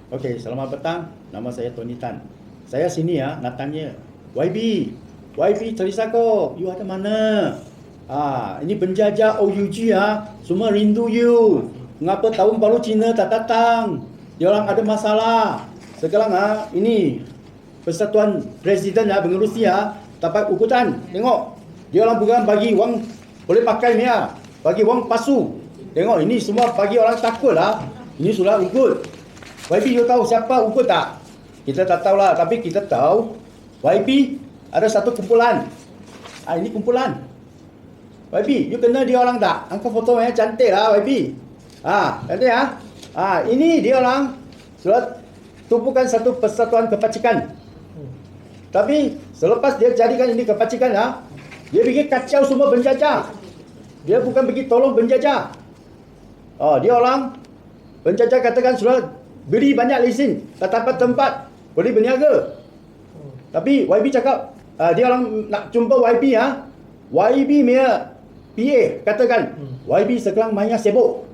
Okey, selamat petang. Nama saya Tony Tan. Saya sini ya nak tanya. YB Terisako, you ada mana? Ini penjajah OUG semua rindu you. Mengapa tahun baru Cina tak datang? Diorang ada masalah. Sekarang ini Persatuan Presiden pengerusi dapat ukutan. Tengok. Diorang bukan bagi wang boleh pakai ni bagi wang palsu. Tengok ini semua bagi orang takut Ini sudah ukut. YB, you tahu siapa ukut tak? Kita tak tahu lah, tapi kita tahu YB ada satu kumpulan. Ini kumpulan. YB, you kenal dia orang tak? Angkat foto yang cantik lah YB. Cantik ini dia orang sudah tumpukan satu persatuan kebajikan. Tapi selepas dia jadikan ini kebajikan dia bikin kacau semua penjajah. Dia bukan pergi tolong penjajah. Dia orang penjajah katakan sudah beri banyak lesen, tak dapat tempat boleh berniaga. Tapi YB cakap dia orang nak jumpa YB YB punya PA katakan YB sekarang mainnya sibuk.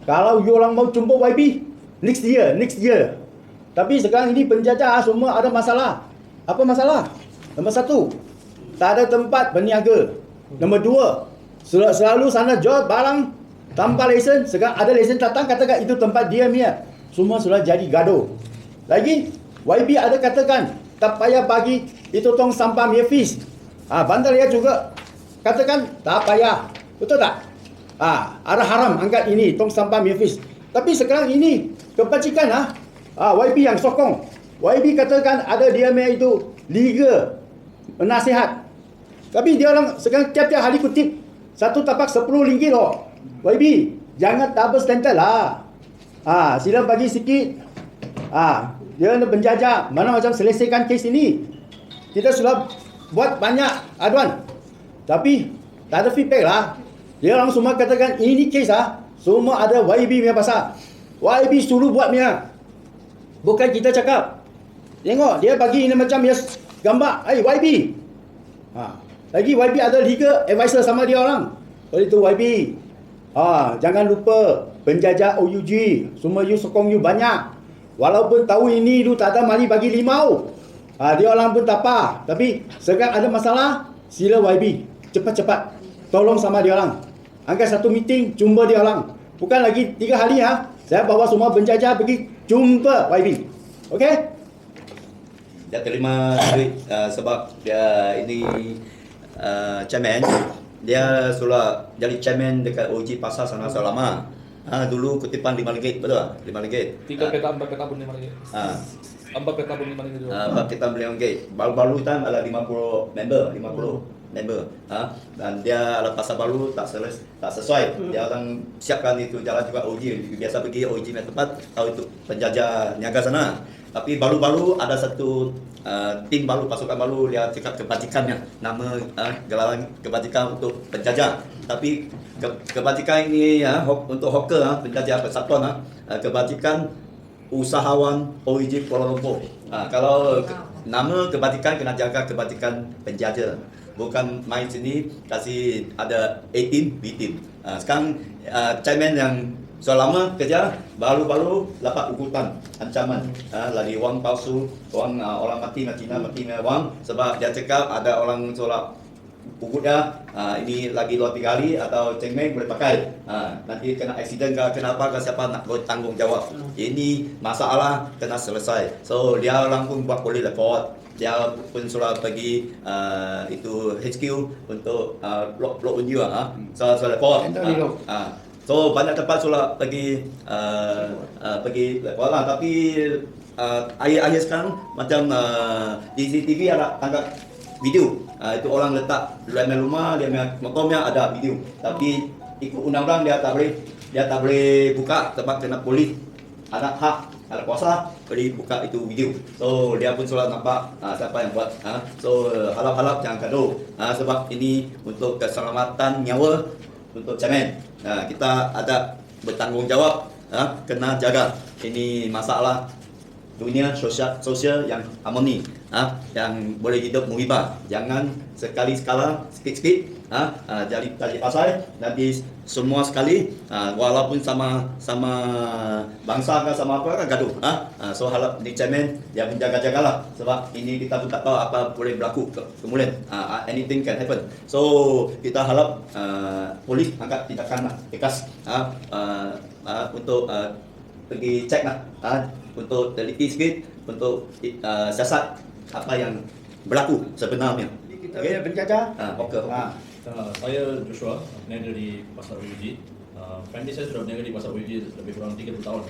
Kalau you orang mau jumpa YB next year. Tapi sekarang ini penjajah semua ada masalah. Apa masalah? Nombor satu, tak ada tempat berniaga. Nombor dua, selalu sana jual barang tanpa lesen. Sekarang ada lesen datang katakan itu tempat dia punya. Semua sudah jadi gaduh. Lagi YB ada katakan tak payah bagi itu tong sampah punya fees. Bandar dia juga katakan tak payah. Betul tak? Ada haram angkat ini tong sampah punya fees. Tapi sekarang ini kebajikan YB yang sokong. YB katakan ada dia punya itu liga nasihat. Tapi dia orang sekarang tiap-tiap hari kutip satu tapak RM10 loh. YB jangan double standard lah. Sila bagi sikit. Dia nak penjajah. Mana macam selesaikan kes ini. Kita sudah buat banyak aduan. Tapi tak ada feedback lah. Dia orang semua katakan ini kes semua ada YB punya pasal. YB suruh buat punya. Bukan kita cakap. Tengok dia bagi ini macam dia gambar. YB. Lagi YB ada legal advisor sama dia orang. Oleh itu YB. Jangan lupa penjajah OUG semua you sokong you banyak. Walaupun tahu ini you tak ada mari bagi limau. Dia orang pun tak apa. Tapi sekarang ada masalah, sila YB cepat-cepat tolong sama dia orang. Angkat satu meeting jumpa dia orang. Bukan lagi 3 hari saya bawa semua penjajah pergi jumpa YB. Okey? Dia terima duit sebab dia ini chairman. Dia sudah jadi chairman dekat OG Pasar sana selama. Dulu kutipan RM5, betul tak? RM5. 3 peta 4 peta pun RM5. 4 peta pun RM5 juga. 4 peta RM5. Baru-baru kan ada 50 member. Dan dia ada pasar baru tak sesuai. Dia akan siapkan itu jalan juga OG. Biasa pergi OG punya tempat, tahu itu penjajah niaga sana. Tapi baru-baru ada satu tim baru, pasukan baru, dia cakap kebajikannya. Nama gelaran kebajikan untuk penjajah. Tapi kebajikan ini untuk hawker, penjajah persatuan, kebajikan usahawan OUG Kuala Lumpur. Kalau nama kebajikan kena jaga kebajikan penjajah. Bukan main sini kasih ada A team, B team. Sekarang chairman yang selama kerja baru-baru dapat ukutan ancaman lagi wang palsu, wang orang mati Cina mati wang sebab dia cakap ada orang solat ukutnya ini lagi 2-3 hari atau cengmeng boleh pakai. Nanti kena accident ke kenapa ke siapa nak bertanggung jawab. Ini masalah kena selesai. So dia orang pun buat boleh report. Dia pun sudah pergi itu HQ untuk block unjuk so report. So banyak tempat sudah pergi lah, tapi akhir sekarang macam di CCTV ada tangkap video. Itu orang letak dalam rumah dia makamnya ada video. Tapi ikut undang-undang dia tak boleh buka tempat kena polis. Ada hak, ada kuasa boleh buka itu video. So dia pun sudah nampak siapa yang buat. So harap-harap jangan gaduh. Sebab ini untuk keselamatan nyawa untuk chairman. Kita ada bertanggungjawab, kena jaga. Ini masalah dunia sosial yang harmoni, yang boleh hidup muhibah. Jangan sekali-sekala sikit-sikit jadi tali pasal nanti semua sekali walaupun sama bangsa ke sama apa kan gaduh. So harap di chairman dia menjaga-jagalah sebab ini kita pun tak tahu apa boleh berlaku kemudian. Anything can happen. So kita harap polis angkat tindakan tegas untuk pergi cek untuk teliti sikit untuk siasat apa yang berlaku sebenarnya. Kita punya penjajah. Okey. Saya Joshua, peniaga di Pasar UG. Family saya sudah berniaga di Pasar UG lebih kurang 30 tahun.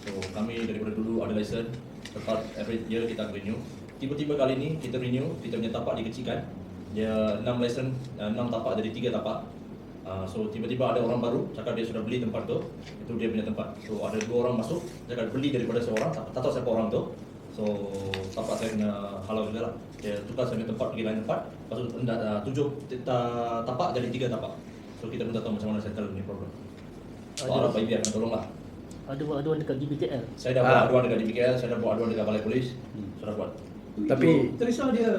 So kami daripada dulu ada lesen, tetap every year kita renew. Tiba-tiba kali ini kita renew, kita punya tapak dikecilkan. Dia 6 lesen, 6 tapak jadi 3 tapak. So tiba-tiba ada orang baru cakap dia sudah beli tempat tu, itu dia punya tempat. So ada 2 orang masuk, cakap beli daripada seorang, tak tahu siapa orang tu. So tapak saya kena halau juga lah. Dia tukar saya punya tempat pergi lain tempat. Lepas tu 7 tapak jadi 3 tapak. So kita pun tak tahu macam mana settle ni problem. So harap YB akan tolong lah. Ada buat aduan dekat DBKL. Saya dah buat aduan dekat DBKL, saya dah buat aduan dekat Balai Polis. Saya dah buat. Tapi Terisau dia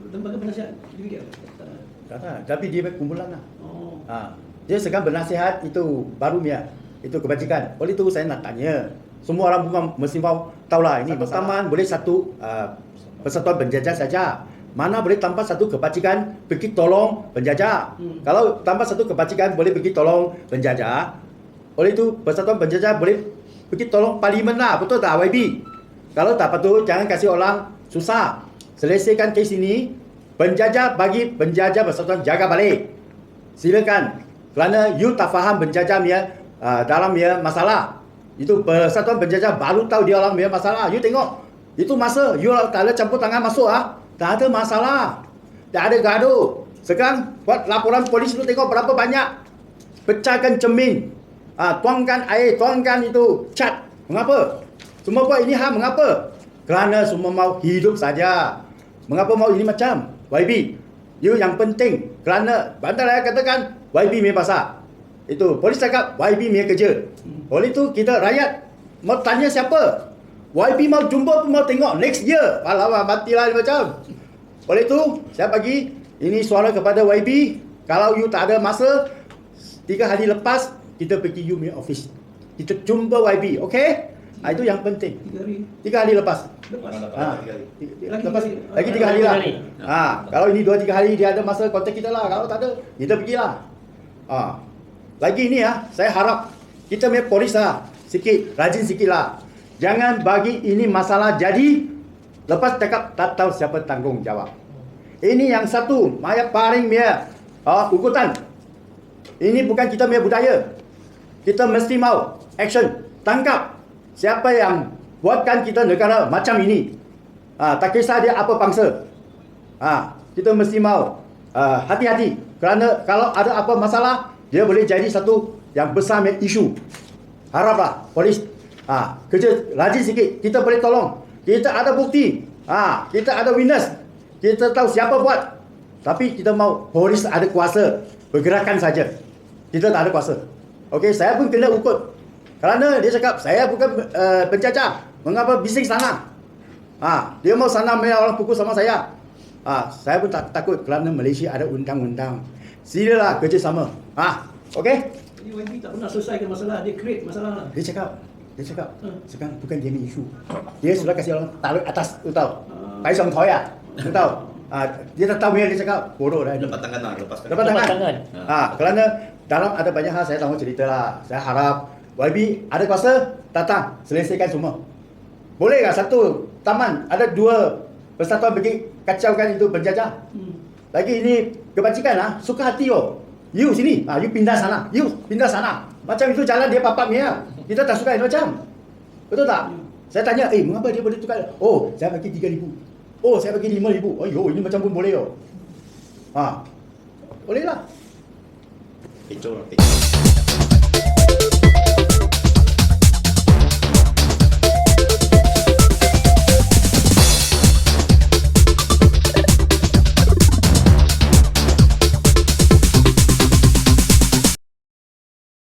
lembaga penasihat demikian. tapi dia kumpulan lah. Oh. Dia sekarang bernasihat itu baru punya itu kebajikan. Oleh itu saya nak tanya, semua orang pun mesti tahu lah ini pertama boleh satu persatuan penjajah saja. Mana boleh tanpa satu kebajikan pergi tolong penjajah. Kalau tanpa satu kebajikan boleh pergi tolong penjajah. Oleh itu persatuan penjajah boleh pergi tolong parlimen lah, betul tak YB? Kalau tak betul jangan kasih orang susah. Selesaikan kes ini. Penjajah bagi penjajah persatuan jaga balik. Silakan. Kerana you tak faham penjajah punya dalam punya masalah. Itu persatuan penjajah baru tahu dia orang punya masalah. You tengok. Itu masa you tak ada campur tangan masuk tak ada masalah. Tak ada gaduh. Sekarang buat laporan polis tu tengok berapa banyak. Pecahkan cermin. Tuangkan air, tuangkan itu cat. Mengapa? Semua buat ini mengapa? Kerana semua mau hidup saja. Mengapa mau ini macam? YB, you yang penting. Kerana bandar raya katakan YB punya pasar. Itu polis cakap YB punya kerja. Oleh itu kita rakyat mau tanya siapa? YB mau jumpa pun mau tengok next year. Alamak matilah macam. Oleh itu saya bagi ini suara kepada YB. Kalau you tak ada masa 3 hari lepas kita pergi you punya office. Kita jumpa YB, okey? Itu yang penting. 3 hari lepas. Lagi 3 hari lah. Kalau ini 2-3 hari dia ada masa kontak kita lah. Kalau tak ada, kita pergilah. Lagi ini saya harap kita punya polis sikit, rajin sikit lah. Jangan bagi ini masalah jadi lepas cakap tak tahu siapa tanggungjawab. Ini yang satu, maya paling punya ukutan. Ini bukan kita punya budaya. Kita mesti mau action, tangkap siapa yang buatkan kita negara macam ini. Tak kisah dia apa bangsa. Kita mesti mau hati-hati. Kerana kalau ada apa masalah, dia boleh jadi satu yang besar isu. Haraplah polis kerja rajin sikit. Kita boleh tolong. Kita ada bukti. Kita ada witness. Kita tahu siapa buat. Tapi kita mau polis ada kuasa. Bergerakan saja. Kita tak ada kuasa. Okey, saya pun kena ukut. Kerana dia cakap, saya bukan penjajah. Mengapa bising sana? Dia mau sana orang pukul sama saya. Saya pun tak takut kerana Malaysia ada undang-undang. Silalah kerjasama. Okey? Jadi YB tak pernah selesaikan masalah, dia create masalah lah. Dia cakap sekarang bukan dia punya isu. Dia sudah kasih orang taruh atas, tu tahu. Pai song toy tu tahu. Dia tak tahu dia cakap bodoh dah. Lepas tangan lah, lepas Lepas tangan. Kerana dalam ada banyak hal saya tahu cerita lah. Saya harap YB ada kuasa datang selesaikan semua. Boleh tak satu taman ada 2 persatuan pergi kacaukan itu penjajah. Lagi ini kebajikan suka hati you sini, you pindah sana, you pindah sana. Macam itu jalan dia papak punya. Kita tak suka macam. Betul tak? Saya tanya, mengapa dia boleh tukar? Oh, saya bagi 3,000. Oh, saya bagi 5,000. Oh, ini macam pun boleh Boleh lah. Itu